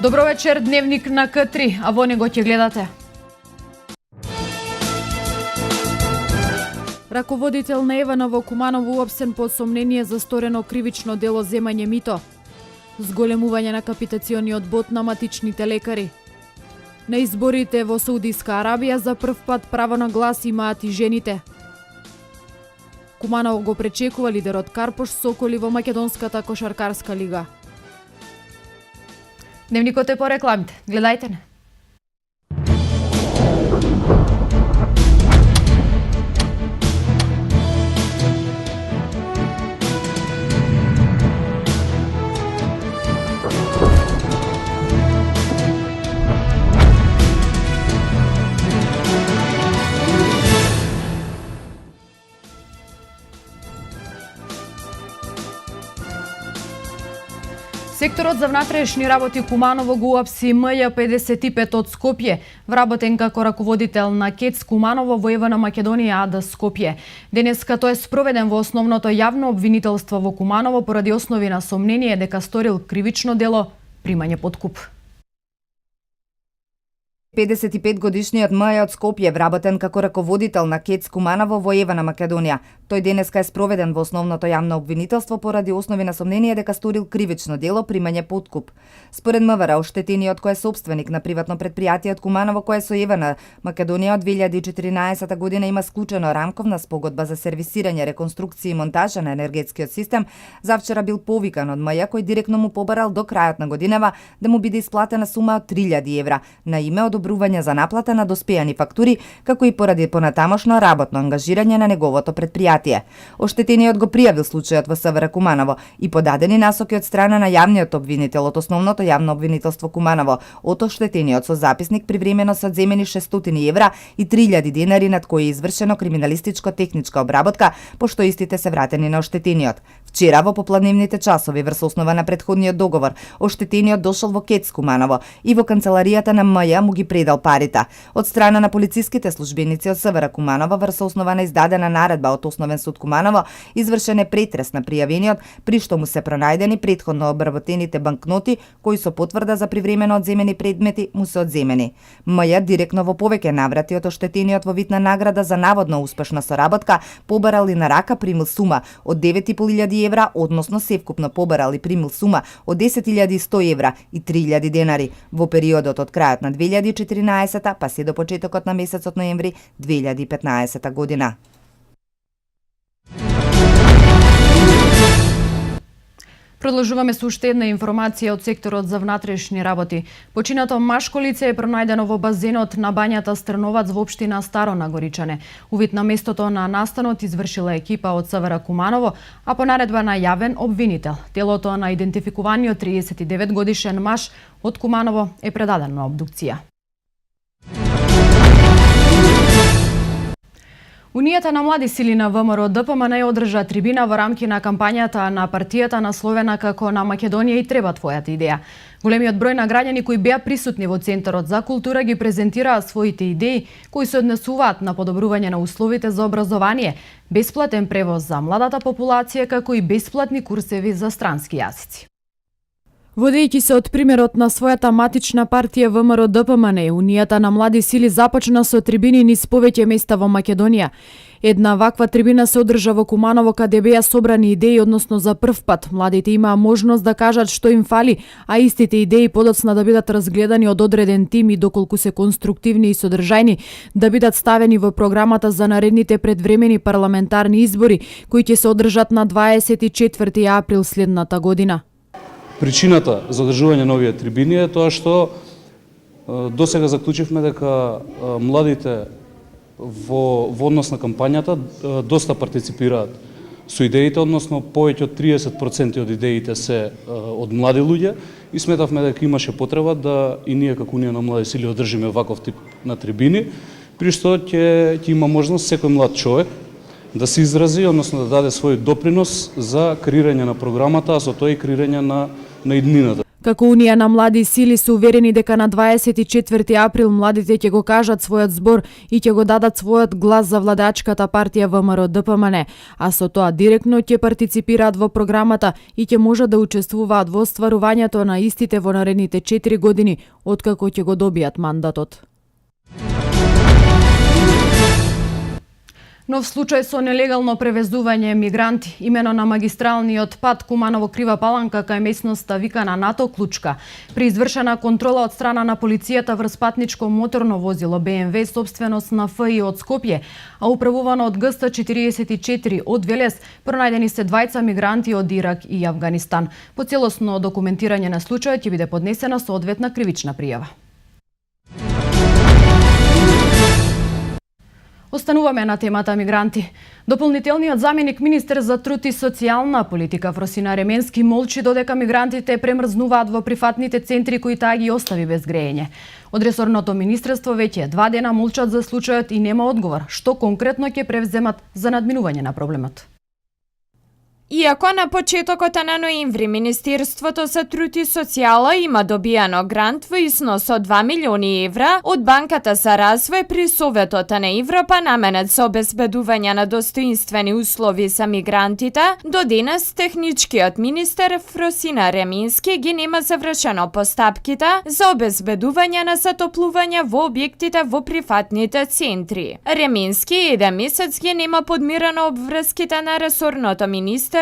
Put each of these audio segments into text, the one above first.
Добро вечер, дневник на К3, а во него ќе гледате. Раководител на Евана во Куманово уапсен под сомнение за сторено кривично дело земање мито. Зголемување на капитациониот бот на матичните лекари. На изборите во Саудиска Арабија за прв пат право на глас имаат и жените. Куманово го пречекува лидерот Карпош Соколи во Македонската кошаркарска лига. Дневникот е по рекламите. Гледајте не. Секторот за внатрешни работи Куманово го уапси МЈ55 од Скопје, вработен како раководител на КЕЦ Куманово во Евана Македонија АД Скопје. Денеска тој е спроведен во основното јавно обвинителство во Куманово поради основи на сомнение дека сторил кривично дело примање подкуп. 55-годишниот МЈ од Скопје, вработен како раководител на КЕЦ Куманово во Евана Македонија. Тој денеска е спроведен во основното јавно обвинителство поради основи на сомнение дека сторил кривично дело примање подкуп. Според МВР, оштетениот кој е собственик на приватно претпријатие од Куманово кое со Евана Македонија од 2014 година има склучено рамковна спогодба за сервисирање, реконструкција и монтажа на енергетскиот систем, завчера бил повикан од МЈ кој директно му побарал до крајот на годинава да му биде исплатена сума од 3000 евра на име одобрување за наплата на доспејани фактури, како и поради понатамошно работно ангажирање на неговото претпријатие. Оштетениот го пријавил случајот во СВР Куманово и подадени насоки од страна на јавниот обвинител од основното јавно обвинителство Куманово. Од оштетениот со записник привремено се одземени 600 евра и 3000 денари над кои е извршено криминалистичко-техничка обработка, пошто истите се вратени на оштетениот. Вчера во попладневните часови врз основа на претходниот договор, оштетениот дошол во КЕЦ Куманово и во канцеларијата на МЈ му ги предал парите. Од страна на полициските службеници од СВР Куманово врз основа на издадена наредба од Основен суд Куманово извршен е претрес на пријавениот, при што му се пронајдени претходно обработените банкноти кои со потврда за привремено одземени предмети му се одземени. МЈ директно во повеќе наврати од оштетениот во вид на награда за наводно успешна соработка побарал и на рака примил сума од 9500 евра, односно севкупно побарал и примил сума од 10100 евра и 3000 денари во периодот од крајот на 2014 па се до почетокот на месецот ноември 2015 година. Продолжуваме со уште една информација од секторот за внатрешни работи. Починато машко лице е пронајдено во базенот на бањата Стрновац во општина Старо Нагоричане. Увид на местото на настанот извршила екипа од СВР Куманово, а по наредба на јавен обвинител. Телото на идентификуваниот 39 годишен маж од Куманово е предадено на обдукција. Унијата на млади сили на ВМРО ДПМН одржа трибина во рамки на кампањата на партијата насловена како "На Македонија и треба твојата идеја". Големиот број на граѓани кои беа присутни во Центарот за култура ги презентираа своите идеи кои се однесуваат на подобрување на условите за образование, бесплатен превоз за младата популација како и бесплатни курсеви за странски јазици. Водејќи се од примерот на својата матична партија ВМРО ДПМН, Унијата на млади сили започна со трибини низ повеќе места во Македонија. Една ваква трибина се одржа во Куманово каде беа собрани идеи, односно за прв пат младите имаа можност да кажат што им фали, а истите идеи подоцна да бидат разгледани од одреден тим и доколку се конструктивни и содржајни, да бидат ставени во програмата за наредните предвремени парламентарни избори кои ќе се одржат на 24 април следната година. Причината за одржување на овие трибини е тоа што досега заклучивме дека младите во однос на кампањата доста партиципираат со идеите, односно повеќе од 30% од идеите се од млади луѓе и сметавме дека имаше потреба да и ние како Унија на млади сили одржиме ваков тип на трибини, при што ќе има можност секој млад човек да се изрази, односно да даде свој допринос за креирање на програмата, а со тоа и креирање на иднината. Како Унија на млади сили се уверени дека на 24 април младите ќе го кажат својот збор и ќе го дадат својот глас за владачката партија ВМРО-ДПМН, а со тоа директно ќе партиципираат во програмата и ќе можат да учествуваат во остварувањето на истите во наредните 4 години, откако ќе го добијат мандатот. Нов случај со нелегално превезување мигранти, имено на магистралниот пат Куманово-Крива Паланка кај местноста викана НАТО Клучка. При извршена контрола од страна на полицијата врз патничко моторно возило БМВ собственост на ФИ од Скопје, а управувано од ГС-44 од Велес, пронајдени се двајца мигранти од Ирак и Авганистан. По целосно документирање на случајот ќе биде поднесена соодветна кривична пријава. Остануваме на темата мигранти. Дополнителниот заменик министер за труд и социјална политика Фросина Ременски молчи додека мигрантите премрзнуваат во прифатните центри кои таа ги остави без грејење. Од ресорното министерство веќе 2 дена молчат за случајот и нема одговор што конкретно ќе превземат за надминување на проблемот. Иако на почетокот на ноември Министерството за труд и социјала има добијано грант во износ од 2 милиони евра од Банката за развој при Советот на Европа наменет за обезбедување на достоинствени услови за мигрантите, до денес техничкиот министер Фросина Ремински ги нема завршено постапките за обезбедување на затоплување во објектите во прифатните центри. Ремински 1 месец ги нема подмирено обврските на ресорното министерство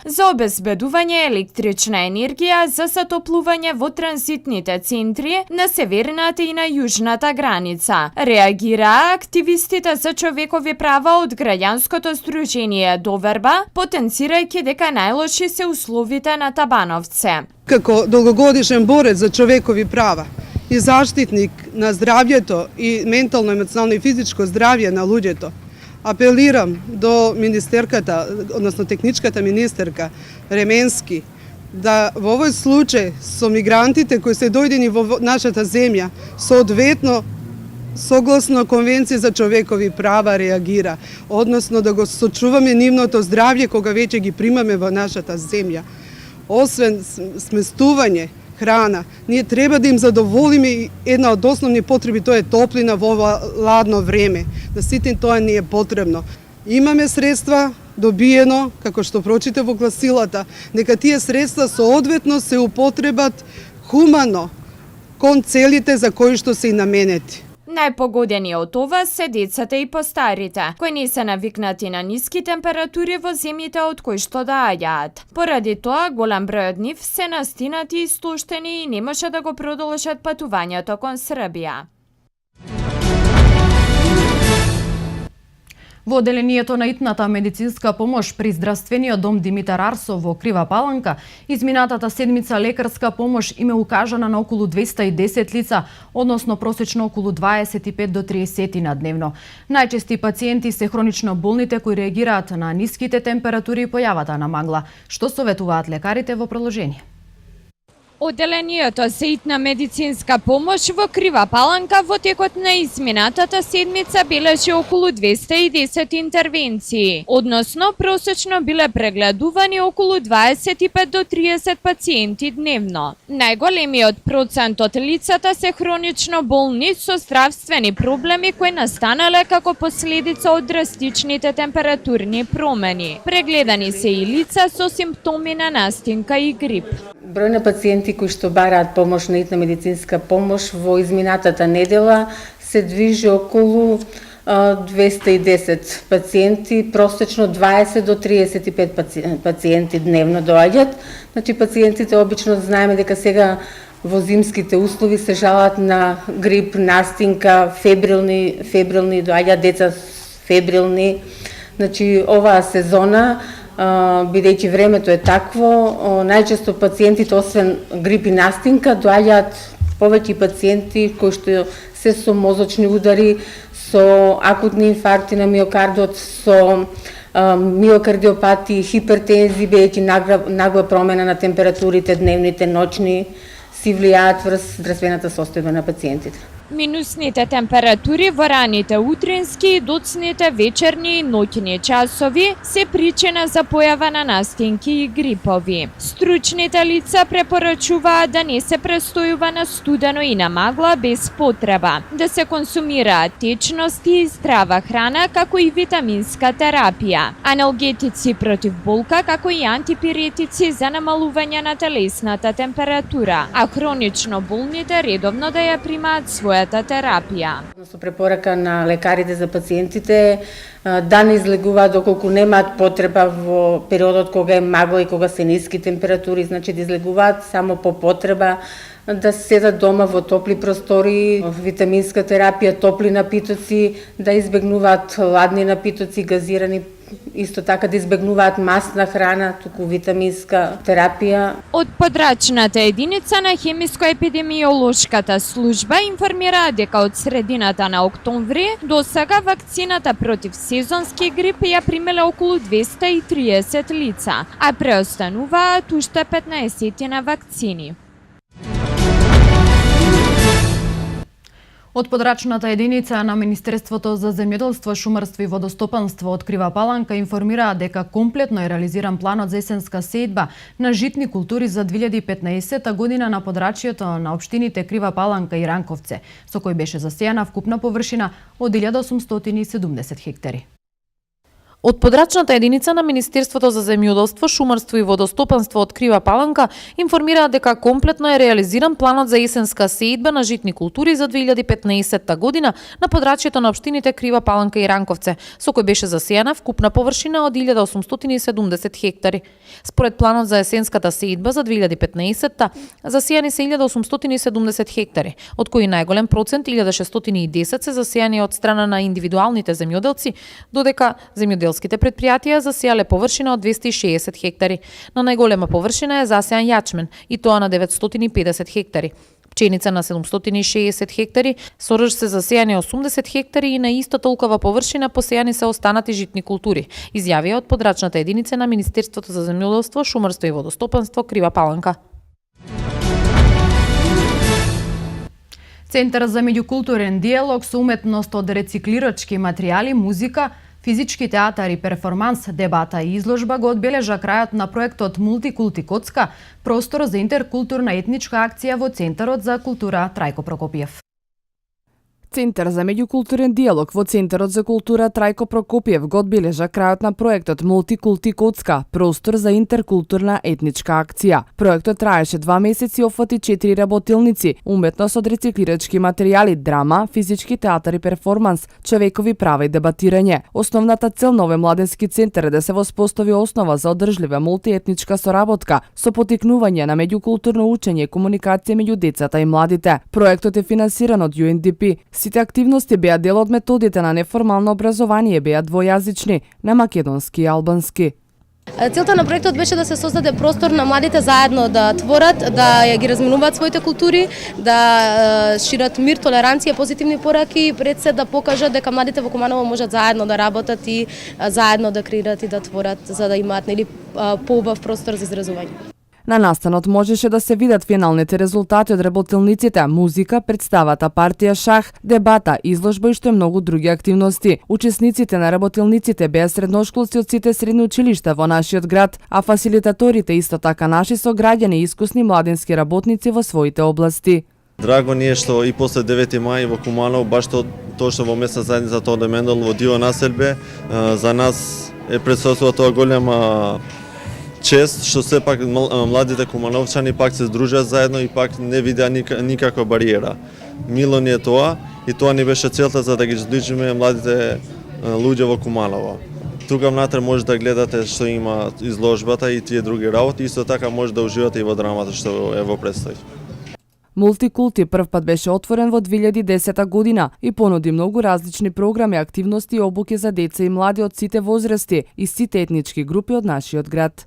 за обезбедување електрична енергија за затоплување во транзитните центри на северната и на јужната граница. Реагираа активистите за човекови права од граѓанското здружение Доверба, потенцирајќи дека најлоши се условите на Табановце. Како долгогодишен борец за човекови права и заштитник на здравјето и ментално, емоционално и физичко здравје на луѓето, апелирам до министерката, односно техничката министерка Ременски, да во овој случај со мигрантите кои се дојдени во нашата земја, соодветно согласно Конвенција за човекови права реагира, односно да го сочуваме нивното здравје кога веќе ги примаме во нашата земја. Освен сместување, храна, ние треба да им задоволиме и една од основни потреби, тоа е топлина во ова ладно време. Да сите тоа не е потребно. Имаме средства добиено, како што прочите во гласилата, нека тие средства соодветно се употребат хумано кон целите за кои што се и наменети. Најпогодени од ова се децата и постарите, кои не се навикнати на ниски температури во земјите од кои што доаѓаат. Поради тоа, голем број од нив се настинати и истоштени и не може да го продолжат патувањето кон Србија. Во одделението на итната медицинска помош при здравствениот дом Димитар Арсов во Крива Паланка, изминатата седмица лекарска помош им е укажана на околу 210 лица, односно просечно околу 25 до 30 на дневно. Најчести пациенти се хронично болните кои реагираат на ниските температури и појавата на магла. Што советуваат лекарите во продолжение? Одделението за итна медицинска помош во Крива Паланка во текот на изминатата седмица бележи околу 210 интервенции, односно просечно биле прегледувани околу 25 до 30 пациенти дневно. Најголемиот процент од лицата се хронично болни со здравствени проблеми кои настанале како последица од драстичните температурни промени. Прегледани се и лица со симптоми на настинка и грип. Број на пациенти кои што бараат помош на итна медицинска помош во изминатата недела се движи околу 210 пациенти, просечно 20 до 35 пациенти дневно доаѓаат. Значи пациентите обично знаеме дека сега во зимските услови се жалат на грип, настинка, фебрилни доаѓаат деца фебрилни. Значи оваа сезона бидејќи времето е такво, најчесто пациентите освен грип и настинка доаѓаат повеќе пациенти кои што се со мозочни удари, со акутни инфаркти на миокардот, со миокардиопати, хипертензии, бидејќи нагла промена на температурите дневните, ночни, си влијаат врз здравствената состојба на пациентите. Минусните температури во раните утрински и доцните вечерни и ноќни часови се причина за појава на настинки и грипови. Стручните лица препорачуваат да не се престојува на студено и на магла без потреба, да се консумираат течности и здрава храна, како и витаминска терапија, аналгетици против болка, како и антипиретици за намалување на телесната температура, а хронично болните редовно да ја примаат својата терапија. Со препорака на лекарите за пациентите да не излегуваат доколку немаат потреба во периодот кога е магла и кога се ниски температури, значи да излегуваат само по потреба, да седат дома во топли простори, витаминска терапија, топли напитоци, да избегнуваат ладни напитоци, газирани, исто така да избегнуваат масна храна, туку витаминска терапија. Од подрачната единица на хемиско-епидемиолошката служба информира дека од средината на октомври до сега вакцината против сезонски грип ја примеле околу 230 лица, а преостануваат уште 15 на вакцини. Од подрачната единица на Министерството за земјоделство, шумарство и водостопанство од Крива Паланка информираа дека комплетно е реализиран планот за есенска сејдба на житни култури за 2015 година на подрачјето на општините Крива Паланка и Ранковце, со кој беше засејана вкупна површина од 1870 хектари. Од подрачната единица на Министерството за земјоделство, шумарство и водостопанство од Крива Паланка информираат дека комплетно е реализиран планот за есенска сејдба на житни култури за 2015 година на подрачјето на општините Крива Паланка и Ранковце, со кој беше засејана вкупна површина од 1870 хектари. Според планот за есенската сејдба за 2015 засејани се 1870 хектари, од кои најголем процент 1610 се засејани од страна на индивидуалните земјоделци, додека земјоделските предпријатија засеале површина од 260 хектари. На најголема површина е засејан јачмен, и тоа на 950 хектари. Пченица на 760 хектари, сорж се засејани 80 хектари и на иста толкова површина посејани се останати житни култури, изјавија од подрачната единица на Министерството за земјоделство, шумарство и водостопанство Крива Паланка. Центар за меѓукултурен диалог со уметност од рециклирачки материјали, музика, физички театар и перформанс, дебата и изложба го одбележа крајот на проектот Мултикулти Коцка, простор за интеркултурна етничка акција во Центарот за култура Трајко Прокопиев. Центар за меѓукултурен диалог во Центарот за култура Трајко Прокопиев го одбележа крајот на проектот Мултикулти Коцка, простор за интеркултурна етничка акција. Проектот траеше 2 месеци и опфати 4 работилници: уметност од рециклирачки материјали, драма, физички театар и перформанс, човекови права и дебатирање. Основната цел на овој младенски центар е да се воспостави основа за одржлива мултиетничка соработка со поттикнување на меѓукултурно учење и комуникација меѓу децата и младите. Проектот е финансиран од UNDP. Сите активности беа дел од методите на неформално образование, беа двојазични, на македонски и албански. Целта на проектот беше да се создаде простор на младите заедно да творат, да ја ги разменуваат своите култури, да шират мир, толеранција, позитивни пораки и пред се да покажат дека младите во Куманово можат заедно да работат и заедно да креират и да творат, за да имаат поубав простор за изразување. На настанот можеше да се видат финалните резултати од работилниците, музика, представата партија шах, дебата, изложба и што е многу други активности. Учесниците на работилниците беа средношколци од сите средни училишта во нашиот град, а фасилитаторите исто така наши сограѓани и искусни младински работници во своите области. Драго ни е што и после 9 мај во Куманово, баш тоа што во месна заедница Тодор Мендел во Дио населбе, за нас е присуствува тоа голема чест што сепак младите кумановчани пак се здружат заедно и пак не видеа никаква бариера. Мило ни е тоа и тоа ни беше целта за да ги зближиме младите луѓе во Куманово. Тука внатре може да гледате што има изложбата и тие други работи, исто така може да уживате и во драмата што е во представи. Мултикулти првпат беше отворен во 2010 година и понуди многу различни програми, активности и обуки за деца и млади од сите возрасти и сите етнички групи од нашиот град.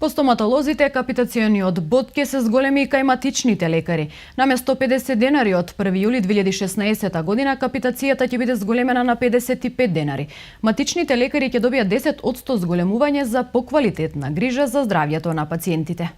По стоматолозите, капитациониот бод ќе се зголеми и кај лекари. Наместо 50 денари од 1 јули 2016 година, капитацијата ќе биде зголемена на 55 денари. Матичните лекари ќе добијат 10% зголемување за поквалитетна грижа за здравјето на пациентите.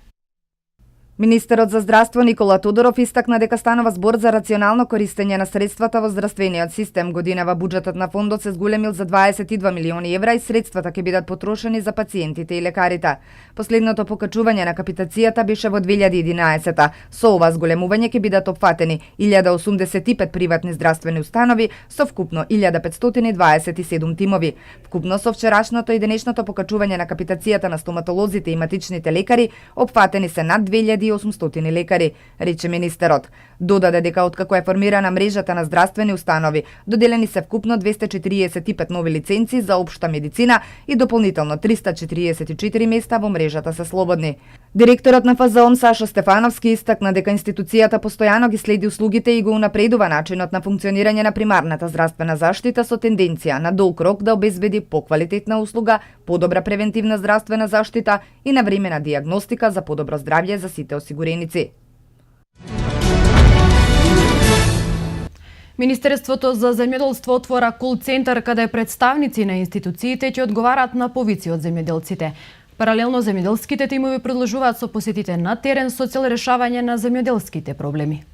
Министерот за здравство Никола Тодоров истакна дека станува збор за рационално користење на средствата во здравствениот систем. Годинава буџетот на фондот се зголемил за 22 милиони евра и средствата ќе бидат потрошени за пациентите и лекарите. Последното покачување на капитацијата беше во 2011. Со ова зголемување ќе бидат опфатени 1085 приватни здравствени установи со вкупно 1527 тимови. Вкупно со вчерашното и денешното покачување на капитацијата на стоматолозите и матичните лекари, опфатени се над 2800 лекари, рече министерот. Додаде дека откако е формирана мрежата на здравствени установи, доделени се вкупно 245 нови лиценци за општа медицина и дополнително 344 места во мрежата се слободни. Директорот на ФЗОМ Сашо Стефановски истакна дека институцијата постојано ги следи услугите и го унапредува начинот на функционирање на примарната здравствена заштита со тенденција на долг рок да обезбеди поквалитетна услуга, подобра превентивна здравствена заштита и навремена дијагностика за подобро здравје за сите осигуреници. Министерството за земјоделство отвора кол-центар каде представници на институциите ќе одговараат на повици од земјоделците. Паралелно земјоделските тимови продолжуваат со посетите на терен со цел решавање на земјоделските проблеми.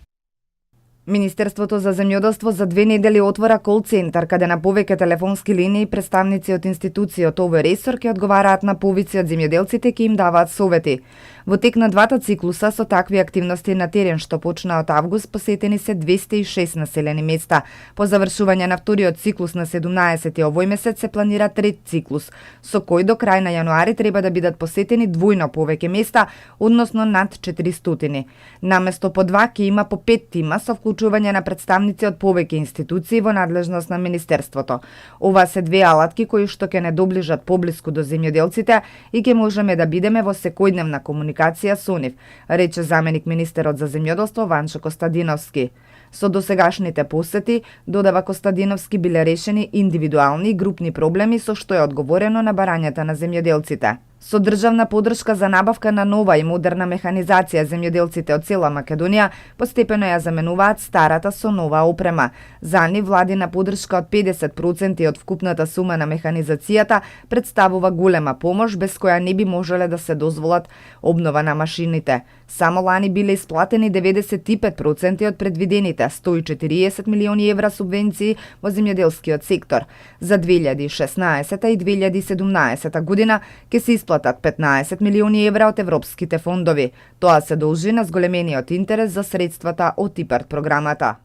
Министерството за земјоделство за 2 недели отвора кол-центар каде на повеќе телефонски линии представници од институции од овој ресор ќе одговараат на повици од земјоделците ќе им даваат совети. Во тек на двата циклуса со такви активности на терен што почна од август посетени се 206 населени места. По завршување на вториот циклус на 17 овој месец се планира трет циклус, со кој до крај на јануари треба да бидат посетени двојно повеќе места, односно над 400. Наместо по 2 ќе има по 5 тима со вклучување на представници од повеќе институции во надлежност на Министерството. Ова се две алатки кои што ќе не доближат поблиску до земјоделците и ќе можеме да бидеме во секојдневна комуникација со нив, рече заменик министерот за земјоделство Ванчо Костадиновски. Со досегашните посети, додава Костадиновски, биле решени индивидуални и групни проблеми со што е одговорено на барањата на земјоделците. Со државна поддршка за набавка на нова и модерна механизација, земјоделците од цела Македонија постепено ја заменуваат старата со нова опрема. За нив владина поддршка од 50% од вкупната сума на механизацијата представува голема помош без која не би можеле да се дозволат обнова на машините. Само лани биле исплатени 95% од предвидените 140 милиони евра субвенции во земјоделскиот сектор. За 2016 и 2017 година ќе се исплатат 15 милиони евра од европските фондови. Тоа се должи на зголемениот интерес за средствата од ИПАРД програмата.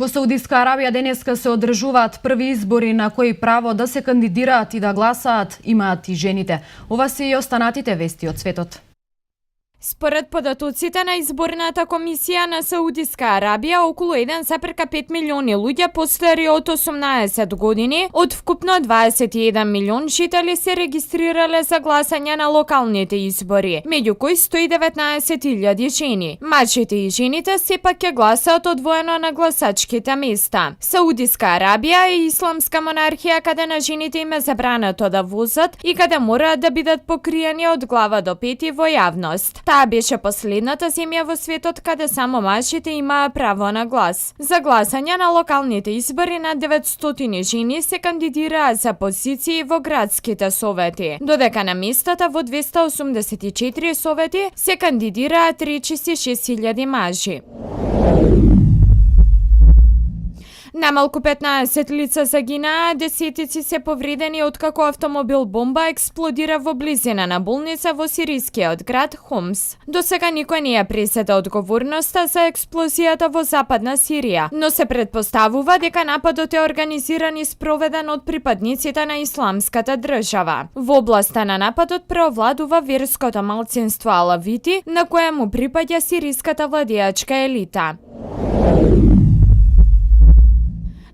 Во Саудиска Арабија денеска се одржуваат први избори на кои право да се кандидираат и да гласаат имаат и жените. Ова се и останатите вести од светот. Според податоците на изборната комисија на Саудиска Арабија, околу 1,5 милиони луѓе постари од 18 години, од вкупно 21 милион жители се регистрирале за гласање на локалните избори, меѓу кои 119.000 жени. Мажите и жените сепак ќе гласаат одвоено на гласачките места. Саудиска Арабија е исламска монархија каде на жените им е забрането да возат и каде мораат да бидат покриени од глава до пети во јавност. Таа беше последната земја во светот каде само мажите имаа право на глас. За гласање на локалните избори над 900 жени се кандидираа за позиции во градските совети, додека на местата во 284 совети се кандидираа 36.000 мажи. Намалку 15 лица загинаа, десетици се повредени откако автомобил бомба експлодира во близина на болница во сирискиот град Хомс. До сега никој не ја пресета одговорноста за експлозијата во западна Сирија, но се предпоставува дека нападот е организиран и спроведен од припадниците на исламската држава. Во областа на нападот преовладува верското малцинство алавити, на кое му припаѓа сириската владеачка елита.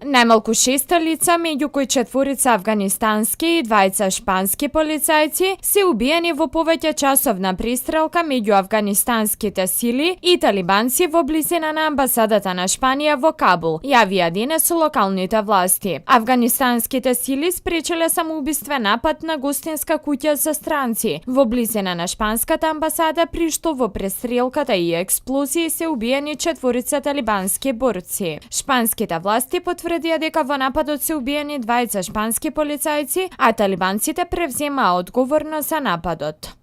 Најмалку 6 лица, меѓу кои 4 афганистански и 2 шпански полицајци, се убиени во повеќе часовна пристрелка меѓу афганистанските сили и талибанци во близина на амбасадата на Шпанија во Кабул, јавија денес локалните власти. Афганистанските сили спречеле самоубиствен напад на гостинска куќа за странци во близина на шпанската амбасада, при што во престрелката и експлозии се убиени 4 талибански борци. Шпанските власти потврдија медија дека во нападот се убиени 20 шпански полицајци, а талибанците превземаа одговорност за нападот.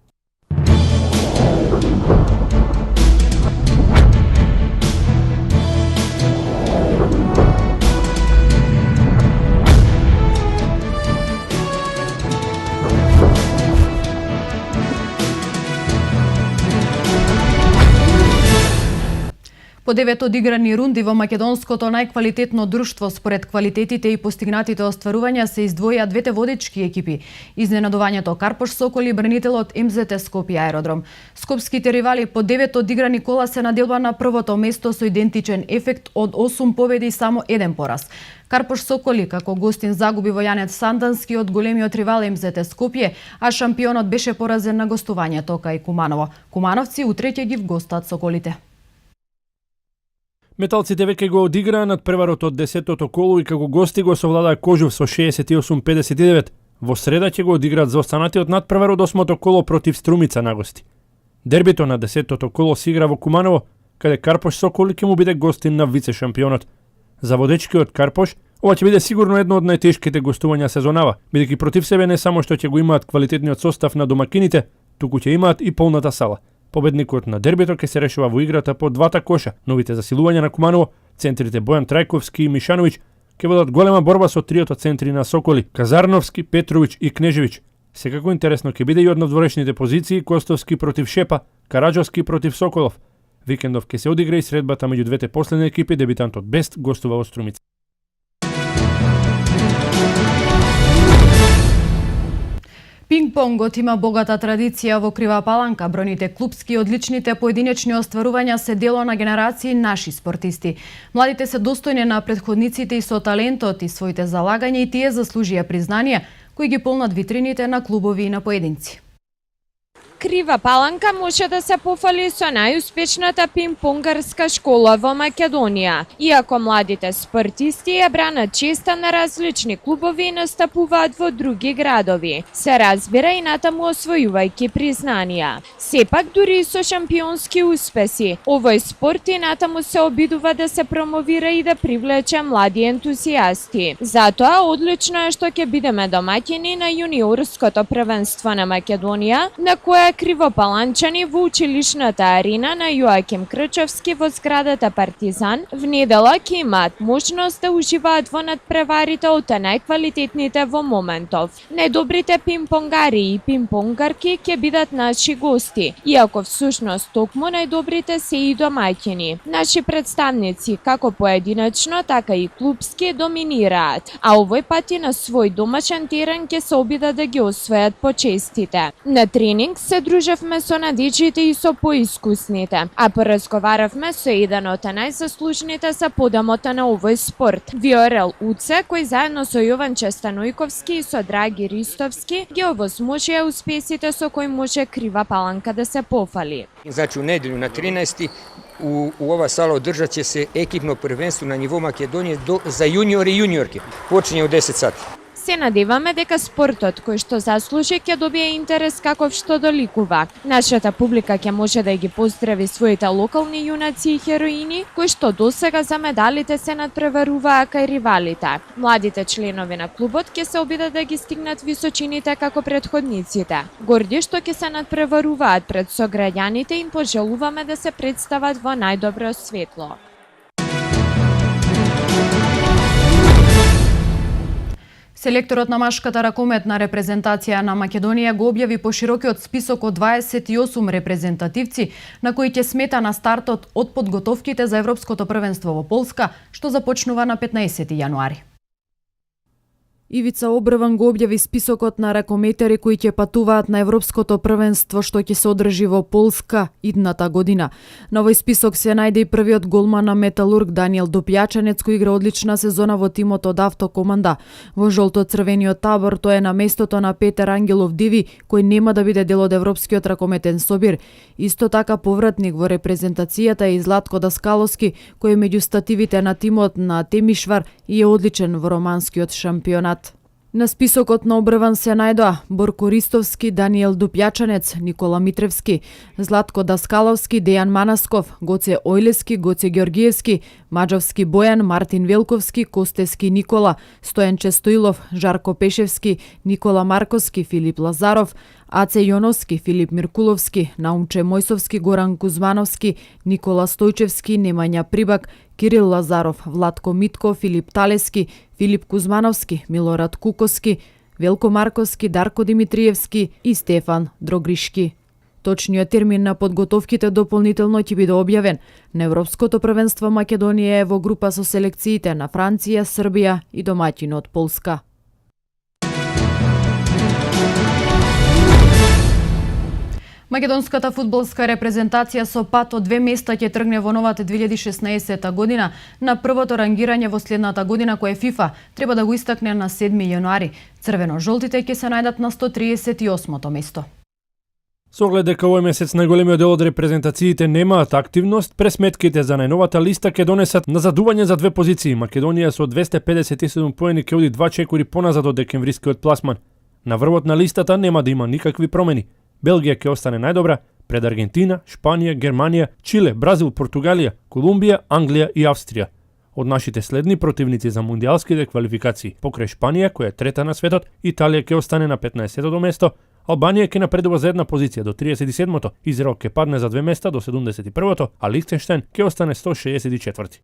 По 9 одиграни рунди во македонското најквалитетно друштво според квалитетите и постигнатите остварувања се издвоја двете водечки екипи. Изненадувањето Карпош Сокол и бранителот МЗТ Скопје Аеродром. Скопските ривали по 9 одиграни кола се наделба на првото место со идентичен ефект од 8 победи и само 1 пораз. Карпош Соколи како гостин загуби во Јанет Сандански од големиот ривал МЗТ Скопје, а шампионот беше поразен на гостувањето кај Куманово. Кумановци утре ќе ги вгостат Соколите. Металците веќе го одиграа над преварот од 10-тото коло и како гости го совладаа Кожув со 68-59. Во среда ќе го одиграат за останатиот надпревар од 8-то коло против Струмица на гости. Дербито на 10-тото коло се игра во Куманово, каде Карпош Соколи ќе му биде гостин на вице-шампионот. За водечкиот Карпош, ова ќе биде сигурно едно од најтешките гостувања сезонава, бидејќи против себе не само што ќе го имаат квалитетниот состав на домакините, туку ќе имаат и полната сала. Победникот на дербито ќе се решува во играта по двата коша. Новите засилувања на Куманово, центрите Бојан Трајковски и Мишановиќ, ќе водат голема борба со триото центри на Соколи, Казарновски, Петровиќ и Кнежевиќ. Секако интересно ќе биде и од надворешните позиции Костовски против Шепа, Караџовски против Соколов. Викендов ќе се одигра и средбата меѓу двете последни екипи, дебитантот Бест гостува во Струмица. Пинг-понгот има богата традиција во Крива Паланка. Бројните клупски и одличните поединечни остварувања се дело на генерации наши спортисти. Младите се достојни на претходниците и со талентот и своите залагања и тие заслужија признанија кои ги полнат витрините на клубови и на поединци. Крива Паланка може да се пофали со најуспешната пинг-понгарска школа во Македонија. Иако младите спортисти ја бранат честа на различни клубови и настапуваат во други градови, се разбира и натаму освојувајќи признанија. Сепак, дури и со шампионски успеси, овој спорт и натаму се обидува да се промовира и да привлече млади ентузијасти. Затоа, одлично е што ќе бидеме домаќини на јуниорското првенство на Македонија, на кое кривопаланчани во училишната арена на Јоаким Крчевски во зградата Партизан внедела ќе имаат можност да уживаат во надпреварите од најквалитетните во моментов. Најдобрите пинг-понгари и пинг-понгарки ќе бидат наши гости, иако всушност токму најдобрите се и домаќини. Наши представници, како поединечно, така и клупски, доминираат, а овој пат и на свој домашен терен ќе се обидат да ги освојат почестите. На тренинг се дружевме со надечите и со поискусните, а поразговаравме со еден од најзаслужните за подамата на овој спорт, Виорел Уце, кој заедно со Јован Станојковски и со Драги Ристовски ги овозможија успесите со кои може Крива Паланка да се пофали. Значи, у неделю на 13 у ова сала одржаće се екипно првенство на ниво Македонија за јуниори и јуниорки. Почиње у 10 сати. Се надеваме дека спортот кој што заслужи ќе добие интерес каков што доликува. Нашата публика ќе може да ги поздрави своите локални јунаци и хероини, кои што досега за медалите се надпреваруваа кај ривалите. Младите членови на клубот ќе се обидат да ги стигнат височините како претходниците. Горди што ќе се надпреваруваат пред сограѓаните, им пожелуваме да се представат во најдобро светло. Селекторот на машката ракометна репрезентација на Македонија го објави поширокиот список од 28 репрезентативци на кои ќе смета на стартот од подготовките за Европското првенство во Полска, што започнува на 15 јануари. Ивица Обрван го објави списокот на ракометари кои ќе патуваат на Европското првенство што ќе се одржи во Полска идната година. На овој список се најде и првиот голман на Металург Даниел Допјачанец кој игра одлична сезона во тимот од Автокоманда. Во жолто-црвениот табор тој е на местото на Петер Ангелов Диви кој нема да биде дел од Европскиот ракометен собир. Исто така повратник во репрезентацијата е и Златко Даскаловски кој е меѓу стативите на тимот на Темишвар и е одличен во романскиот шампионат. На списокот на обрван се најдоа Борко Ристовски, Даниел Дупјачанец, Никола Митревски, Златко Даскаловски, Дејан Манасков, Гоце Ојлески, Гоце Георгиевски, Маđовски Бојан, Мартин Велковски, Костески Никола, Стојан Честоилов, Жарко Пешевски, Никола Марковски, Филип Лазаров, Аце Јоновски, Филип Миркуловски, Наумче Мојсовски, Горан Кузмановски, Никола Стојчевски, Немања Прибак, Кирил Лазаров, Владко Митко, Филип Талески, Филип Кузмановски, Милорад Кукоски, Велко Марковски, Дарко Димитриевски и Стефан Дрогришки. Точниот термин на подготовките дополнително ќе биде објавен. На Европското првенство Македонија е во група со селекциите на Франција, Србија и домаќинот Полска. Македонската фудбалска репрезентација со пат од 2 места ќе тргне во новата 2016 година на првото рангирање во следната година кое ФИФА треба да го истакне на 7 јануари. Црвено-жолтите ќе се најдат на 138-то место. Со оглед дека овој месец најголемиот дел од репрезентациите немаат активност, пресметките за најновата листа ќе донесат назадување за 2 позиции. Македонија со 257 поени ќе оди 2 чекори поназад од декемврискиот пласман. На врвот на листата нема да има никакви промени. Белгија ќе остане најдобра пред Аргентина, Шпанија, Германија, Чиле, Бразил, Португалија, Колумбија, Англија и Австрија. Од нашите следни противници за мундијалските квалификации, покрај Шпанија, која е трета на светот, Италија ќе остане на 15-то место, Албанија ќе напредува за 1 позиција до 37-то, Израел ќе падне за 2 места до 71-то, а Лихтенштајн ќе остане 164-ти.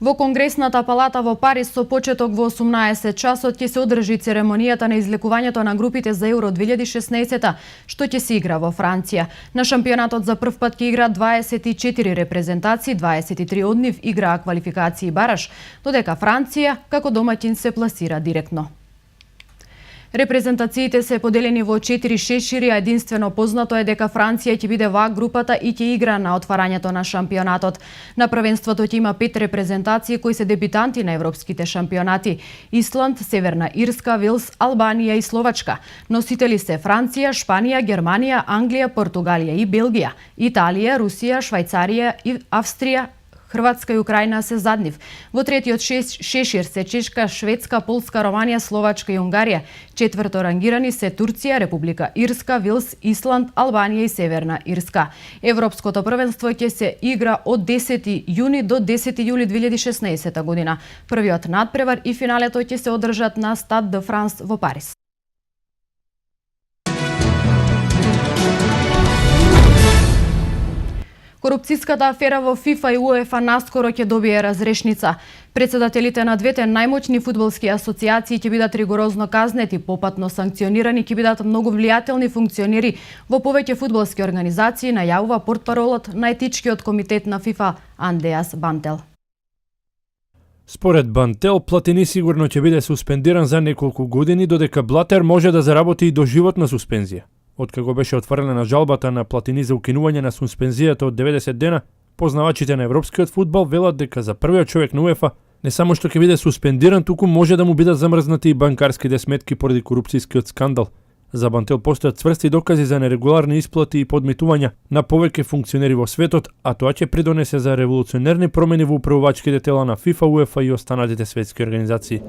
Во Конгресната палата во Париз со почеток во 18 часот ќе се одржи церемонијата на излекувањето на групите за Евро 2016, што ќе се игра во Франција. На шампионатот за прв пат ќе игра 24 репрезентации, 23 од нив играа квалификации бараш, додека Франција како домаќин се пласира директно. Репрезентациите се поделени во 4 шешири, а единствено познато е дека Франција ќе биде во групата и ќе игра на отварањето на шампионатот. На првенството ќе има 5 репрезентации кои се дебитанти на европските шампионати: Исланд, Северна Ирска, Велс, Албанија и Словачка. Носители се Франција, Шпанија, Германија, Англија, Португалија и Белгија. Италија, Русија, Швајцарија и Австрија, Хрватска и Украина се зад нив. Во третиот шешир се Чешка, Шведска, Полска, Романија, Словачка и Унгарија. Четврто рангирани се Турција, Република Ирска, Вилс, Исланд, Албанија и Северна Ирска. Европското првенство ќе се игра од 10 јуни до 10 јули 2016 година. Првиот надпревар и финалето ќе се одржат на Стад де Франс во Париз. Корупцијската афера во ФИФА и УЕФА наскоро ќе добие разрешница. Председателите на двете најмоćни фудбалски асоциации ќе бидат ригорозно казнети, попатно санкционирани ќе бидат многу влијателни функционери во повеќе фудбалски организации, најавува портпаролот на етичкиот комитет на ФИФА Андреас Бантел. Според Бантел, Платини сигурно ќе биде суспендиран за неколку години, додека Блатер може да заработи и доживотна суспензија. Откако беше отворена жалбата на Платини за укинување на суспензијата од 90 дена, познавачите на европскиот фудбал велат дека за првиот човек на УЕФА не само што ќе биде суспендиран, туку може да му бидат замрзнати и банкарските сметки поради корупцијскиот скандал. За Бантел постојат цврсти докази за нерегуларни исплати и подмитувања на повеќе функционери во светот, а тоа ќе придонесе за револуционерни промени во управувачките тела на ФИФА, УЕФА и останатите светски организации.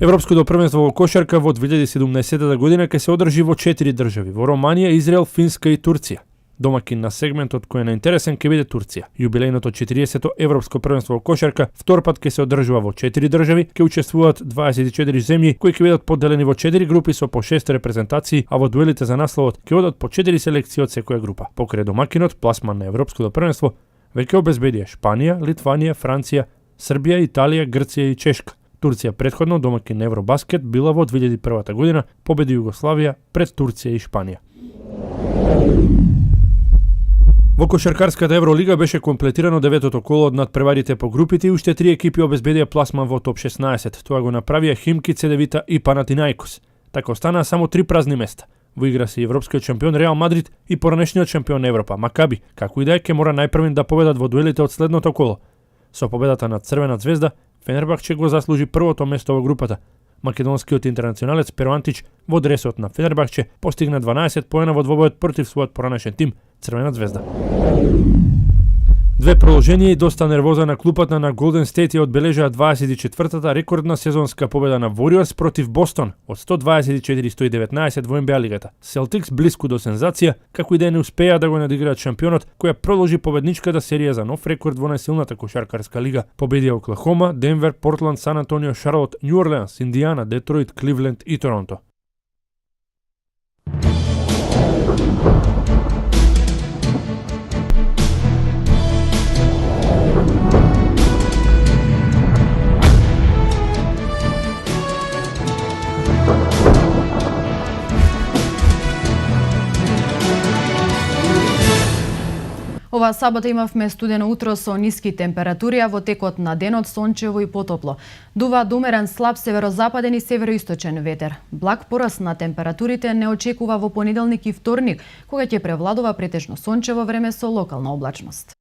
Европското првенство во кошарка во 2017 година ќе се одржи во 4 држави: во Романија, Израел, Финска и Турција. Домакин на сегментот кој е најинтересен ќе биде Турција. Јубилејното 40-то Европско првенство во кошарка втор пат ќе се одржува во 4 држави, ќе учествуваат 24 земји кои ќе бидат поделени во 4 групи со по 6 репрезентации, а во дуелите за насловот ќе одат по 4 селекции од секоја група. Покрај домакинот, пласман на Европското првенство веќе обезбедија Шпанија, Литванија, Франција, Србија, Италија, Грција и Чешка. Турција претходно домакин на Евробаскет била во 2001 година, победи Југославија пред Турција и Шпанија. Во кошаркарската Евролига беше комплетирано 9-то коло од надпреварите по групите и уште 3 екипи обезбедија пласман во топ 16. Тоа го направија Химки, Цедевита и Панатинаикос. Така останаа само 3 празни места. Во игра се европскиот шампион Реал Мадрид и поранешниот шампион на Европа Макаби. Како и да е, ќе мора најпрвен да победат во дуелите од следното коло. Со победата над Црвена звезда, Фенербахче го заслужи првото место во групата. Македонскиот интернационалец Перо Антич во дресот на Фенербахче постигна 12 поена во двобојот против својот поранешен тим Црвена звезда. Две проложенија и доста нервоза на клупата на Golden State ја одбележаа 24-та рекордна сезонска победа на Warriors против Бостон од 124-119 во NBA лигата. Celtics блиску до сензација, како и да не успеа да го надиграат шампионот, која продолжи победничката серија за нов рекорд во најсилната кошаркарска лига. Победија Оклахома, Денвер, Портланд, Сан Антонио, Шарлот, Нью Орлеанс, Индијана, Детройт, Кливленд и Торонто. Оваа сабота имавме студено утро со ниски температури, а во текот на денот сончево и потопло. Дува умерен слаб северозападен и североисточен ветер. Благ пораст на температурите не очекува во понеделник и вторник, кога ќе превладува претежно сончево време со локална облачност.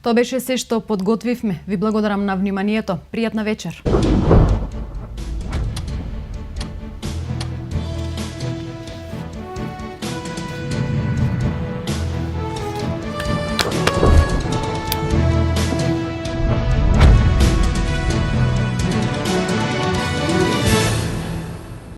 Тоа беше се што подготвивме. Ви благодарам на вниманието. Пријатна вечер.